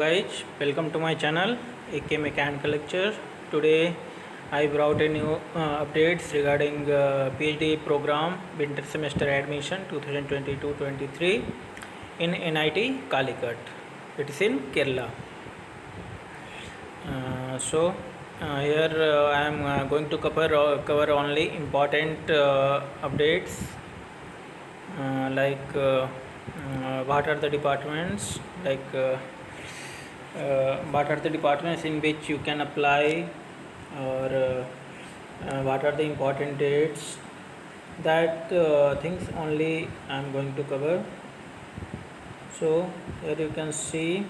Guys, welcome to my channel AK Mechanical Lecture. Today I brought a new updates regarding PhD program winter semester admission 2022-23 in NIT Calicut. It is in Kerala. Here I am going to cover only important updates what are the departments what are the departments in which you can apply, or what are the important dates. That things only I am going to cover. So here you can see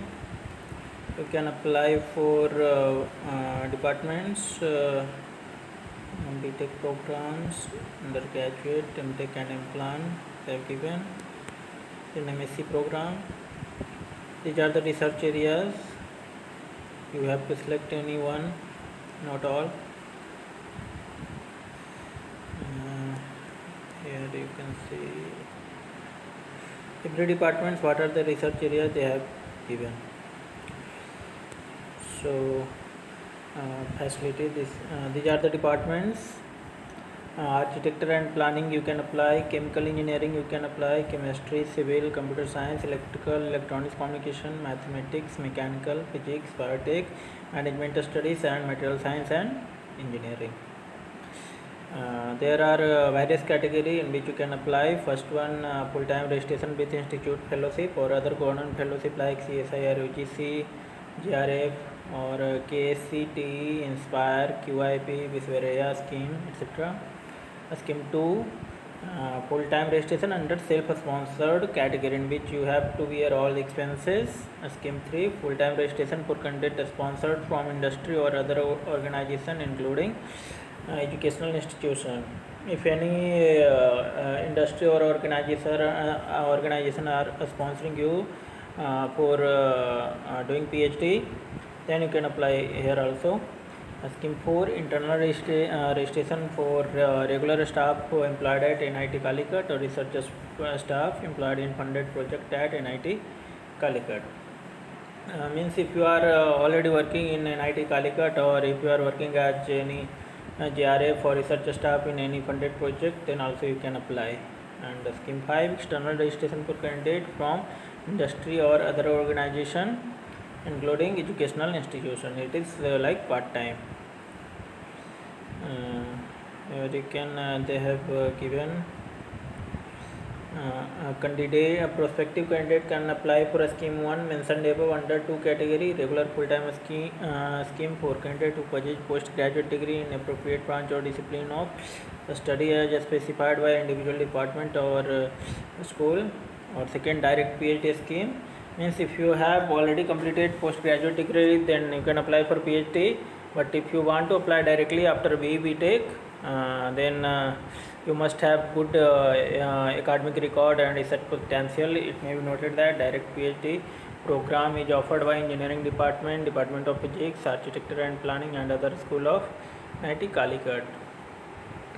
you can apply for departments, BTech programs, undergraduate, MTech and implant they have given, in MSc program. These are the research areas. You have to select any one, not all. Here you can see every department what are the research areas they have given. So facility these are the departments. Architecture and planning you can apply, chemical engineering you can apply, chemistry, civil, computer science, electrical, electronics, communication, mathematics, mechanical, physics, biotech, management studies and material science and engineering. There are various categories in which you can apply. First one, full-time registration with institute fellowship or other government fellowship like CSIR, UGC, GRF or KSC, TE, Inspire, QIP, Visvareya scheme, etc. Scheme 2, full-time registration under self-sponsored category in which you have to bear all the expenses. Scheme 3, full-time registration for content sponsored from industry or other organization including educational institution. If any industry or organization are sponsoring you for doing PhD, then you can apply here also. Scheme 4, internal registration for regular staff employed at NIT Calicut or research staff employed in funded project at NIT Calicut. Means if you are already working in NIT Calicut, or if you are working as any GRF or research staff in any funded project, then also you can apply. And Scheme 5, external registration for candidate from industry or other organization including educational institution. It is like part-time. You can they have given a prospective candidate can apply for a scheme 1 mentioned above under 2 category: regular full-time scheme for candidate who possess postgraduate degree in appropriate branch or discipline of study as specified by individual department or school. Or second, direct PhD scheme means if you have already completed postgraduate degree, then you can apply for PhD. But if you want to apply directly after BTech, then you must have good academic record and research potential. It may be noted that direct PhD program is offered by engineering department, Department of Physics, Architecture and Planning and other school of NIT Calicut.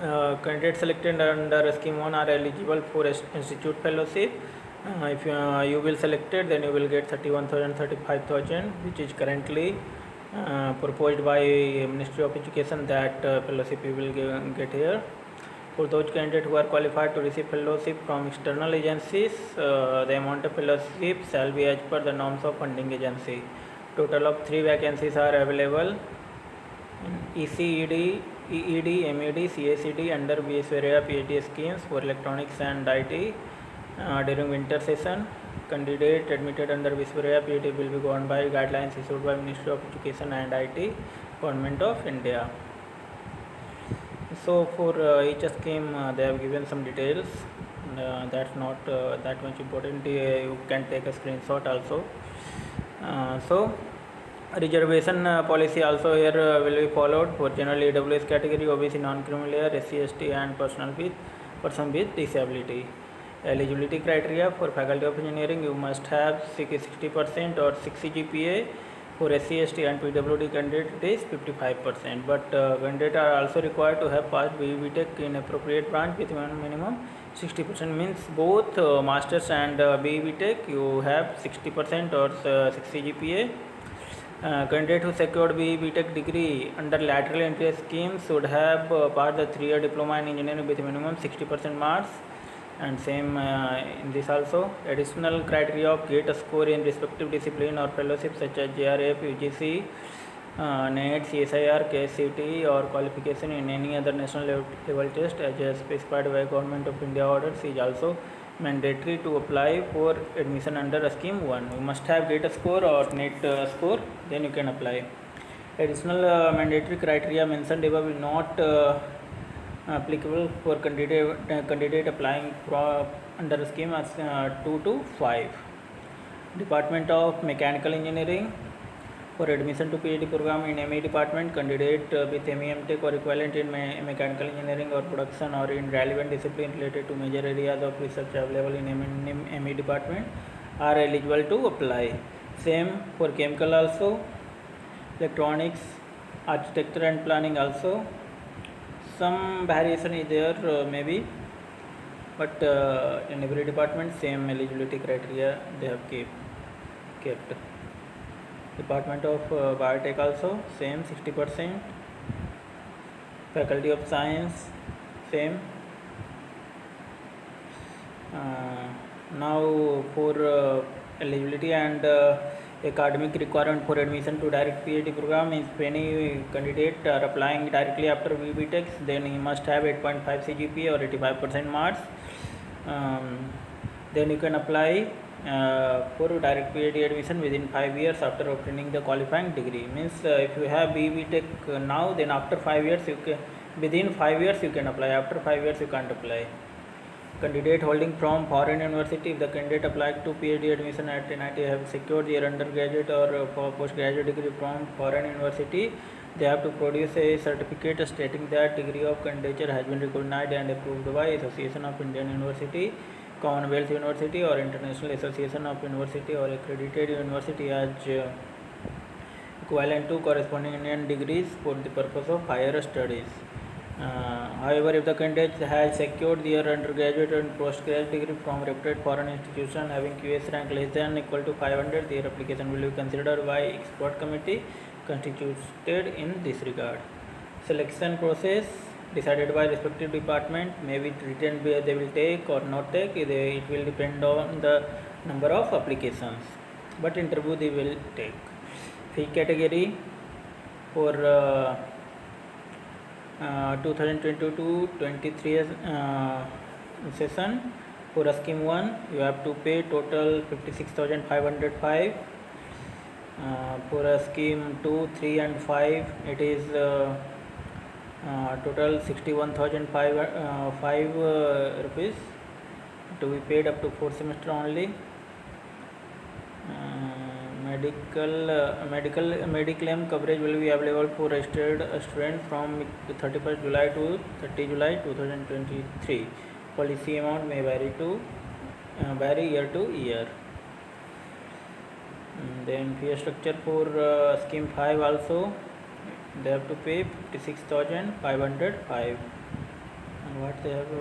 Candidates selected under scheme 1 are eligible for institute fellowship. If you will selected, then you will get 31,000, 35,000, which is currently proposed by Ministry of Education, that fellowship you will get here. For those candidates who are qualified to receive fellowship from external agencies, the amount of fellowship shall be as per the norms of funding agency. Total of 3 vacancies are available in ECED, EED, MED, CACD under Visvareya PhD schemes for electronics and IT. During winter session, candidate admitted under Visvareya PhD will be governed by guidelines issued by Ministry of Education and IT, Government of India. So for each scheme they have given some details. That's not that much important. You can take a screenshot also. So reservation policy also here will be followed for general EWS category, OBC, non-criminal layer, SC, ST and person with disability. Eligibility criteria for faculty of engineering: you must have 60% or 6 GPA For SC, ST and PWD candidate it is 55%. But candidates are also required to have passed BE Tech in appropriate branch with minimum 60%. Means both masters and BE Tech you have 60% or 60 GPA. Candidate who secured BE Tech degree under lateral entry scheme should have passed the 3-year diploma in engineering with minimum 60% marks. And same in this also. Additional criteria of GATE score in respective discipline or fellowship such as JRF, UGC, NET, CSIR, KSCT or qualification in any other national level test as specified by Government of India orders is also mandatory to apply for admission under scheme 1. You must have GATE score or NET score, then you can apply. Additional mandatory criteria mentioned above will not applicable for candidate applying under scheme as 2 to 5. Department of Mechanical Engineering. For admission to PhD program in ME department, candidate with MEM Tech or equivalent in mechanical engineering or production or in relevant discipline related to major areas of research available in ME department are eligible to apply. Same for chemical also, electronics, architecture and planning also. Some variation is there maybe, but in every department same eligibility criteria they have kept. Department of Biotech also same 60%. Faculty of Science same. Now for eligibility and academic requirement for admission to direct PhD program, if any candidate are applying directly after BE Tech, then he must have 8.5 CGPA or 85% marks. Then you can apply for direct PhD admission within 5 years after obtaining the qualifying degree. Means if you have BE Tech now, then after 5 years you can, within 5 years you can apply. After 5 years you can't apply. Candidate holding from foreign university, if the candidate applied to PhD admission at NIT have secured their undergraduate or postgraduate degree from foreign university, they have to produce a certificate stating that degree of candidature has been recognized and approved by Association of Indian University, Commonwealth University or International Association of University or accredited university as equivalent to corresponding Indian degrees for the purpose of higher studies. However, if the candidate has secured their undergraduate and postgraduate degree from reputed foreign institution having QS rank less than equal to 500, their application will be considered by expert committee constituted in this regard. Selection process decided by respective department, maybe written they will take or not take, it will depend on the number of applications, but interview they will take. Fee category for 2022-23 session, for scheme 1 you have to pay total 56,505. For scheme 2, 3 and 5 it is total 61,005 rupees to be paid up to 4 semester only. Mediclaim coverage will be available for registered students from 31st July to 30 July 2023. Policy amount may vary year to year. Then fee structure for scheme 5 also, they have to pay 56,505, and what they have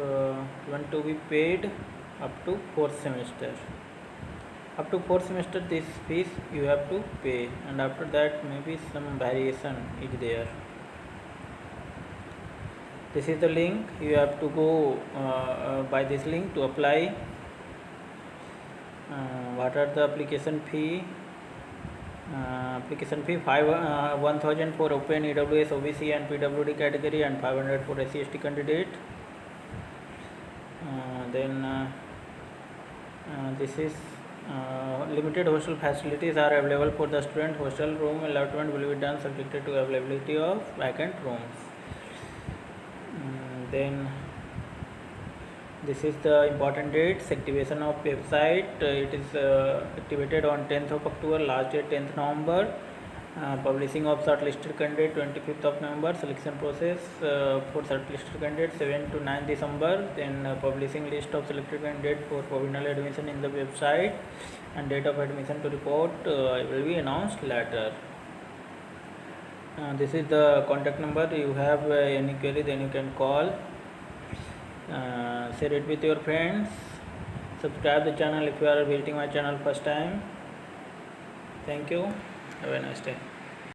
want to be paid up to 4th semester. Up to 4th semester this fees you have to pay, and after that maybe some variation is there. This is the link, you have to go by this link to apply. What are the application fee? Application fee 1,000 for open EWS, OBC and PWD category, and 500 for SC ST candidate. Then this is limited hostel facilities are available for the student. Hostel room allotment will be done subjected to availability of vacant rooms. Then this is the important dates. Activation of website, it is activated on 10th of October, last date 10th November. Publishing of shortlisted candidate 25th of November. Selection process for shortlisted candidate 7 to 9 December. Then publishing list of selected candidate for provisional admission in the website and date of admission to report will be announced later. This is the contact number. You have any query, then you can call. Share it with your friends. Subscribe the channel if you are visiting my channel first time. Thank you. Have a nice day.